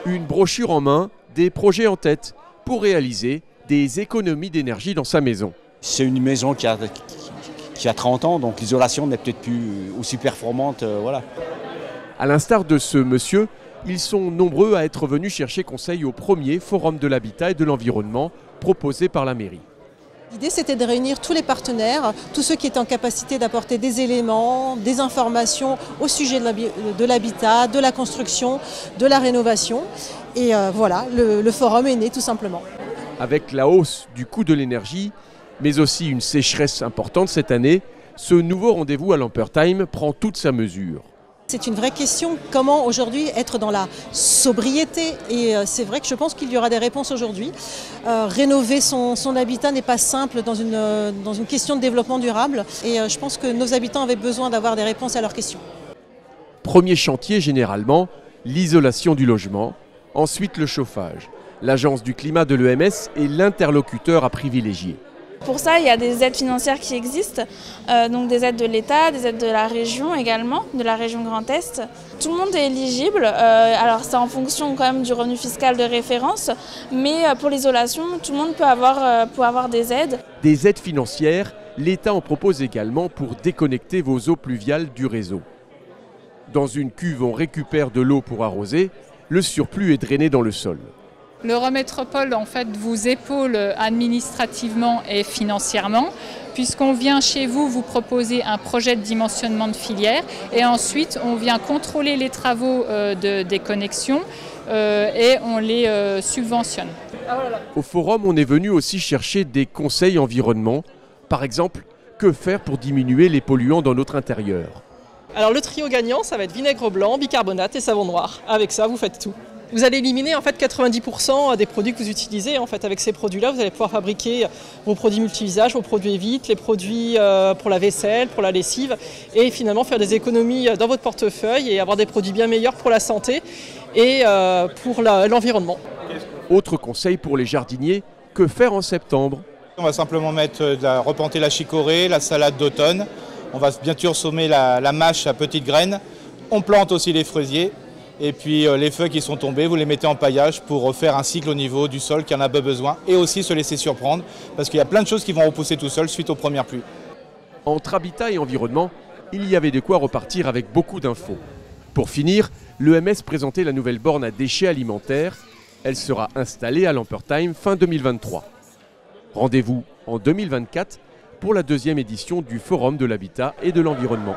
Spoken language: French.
Une brochure en main, des projets en tête pour réaliser des économies d'énergie dans sa maison. C'est une maison qui a 30 ans, donc l'isolation n'est peut-être plus aussi performante. Voilà. À l'instar de ce monsieur, ils sont nombreux à être venus chercher conseil au premier Forum de l'habitat et de l'environnement proposé par la mairie. L'idée, c'était de réunir tous les partenaires, tous ceux qui étaient en capacité d'apporter des éléments, des informations au sujet de l'habitat, de la construction, de la rénovation. Et voilà, le forum est né tout simplement. Avec la hausse du coût de l'énergie, mais aussi une sécheresse importante cette année, ce nouveau rendez-vous à Lampertheim prend toute sa mesure. C'est une vraie question, comment aujourd'hui être dans la sobriété, et c'est vrai que je pense qu'il y aura des réponses aujourd'hui. Rénover son habitat n'est pas simple dans une question de développement durable, et je pense que nos habitants avaient besoin d'avoir des réponses à leurs questions. Premier chantier généralement, l'isolation du logement, ensuite le chauffage. L'agence du climat de l'EMS est l'interlocuteur à privilégier. Pour ça, il y a des aides financières qui existent, donc des aides de l'État, des aides de la région également, de la région Grand Est. Tout le monde est éligible, alors c'est en fonction quand même du revenu fiscal de référence, mais pour l'isolation, tout le monde peut avoir des aides. Des aides financières, l'État en propose également pour déconnecter vos eaux pluviales du réseau. Dans une cuve, on récupère de l'eau pour arroser, le surplus est drainé dans le sol. L'Eurométropole en fait vous épaule administrativement et financièrement puisqu'on vient chez vous proposer un projet de dimensionnement de filière et ensuite on vient contrôler les travaux des connexions et on les subventionne. Au forum, on est venu aussi chercher des conseils environnement. Par exemple, que faire pour diminuer les polluants dans notre intérieur? Alors le trio gagnant, ça va être vinaigre blanc, bicarbonate et savon noir. Avec ça, vous faites tout. Vous allez éliminer en fait 90% des produits que vous utilisez. En fait, avec ces produits-là, vous allez pouvoir fabriquer vos produits multi-usages, vos produits Evit, les produits pour la vaisselle, pour la lessive, et finalement faire des économies dans votre portefeuille et avoir des produits bien meilleurs pour la santé et pour l'environnement. Autre conseil pour les jardiniers, que faire en septembre? On va simplement replanter la chicorée, la salade d'automne. On va bien sûr semer la mâche à petites graines. On plante aussi les fraisiers. Et puis les feuilles qui sont tombées, vous les mettez en paillage pour faire un cycle au niveau du sol qui en a besoin. Et aussi se laisser surprendre, parce qu'il y a plein de choses qui vont repousser tout seul suite aux premières pluies. Entre habitat et environnement, il y avait de quoi repartir avec beaucoup d'infos. Pour finir, l'EMS présentait la nouvelle borne à déchets alimentaires. Elle sera installée à Lampertheim fin 2023. Rendez-vous en 2024 pour la deuxième édition du Forum de l'habitat et de l'environnement.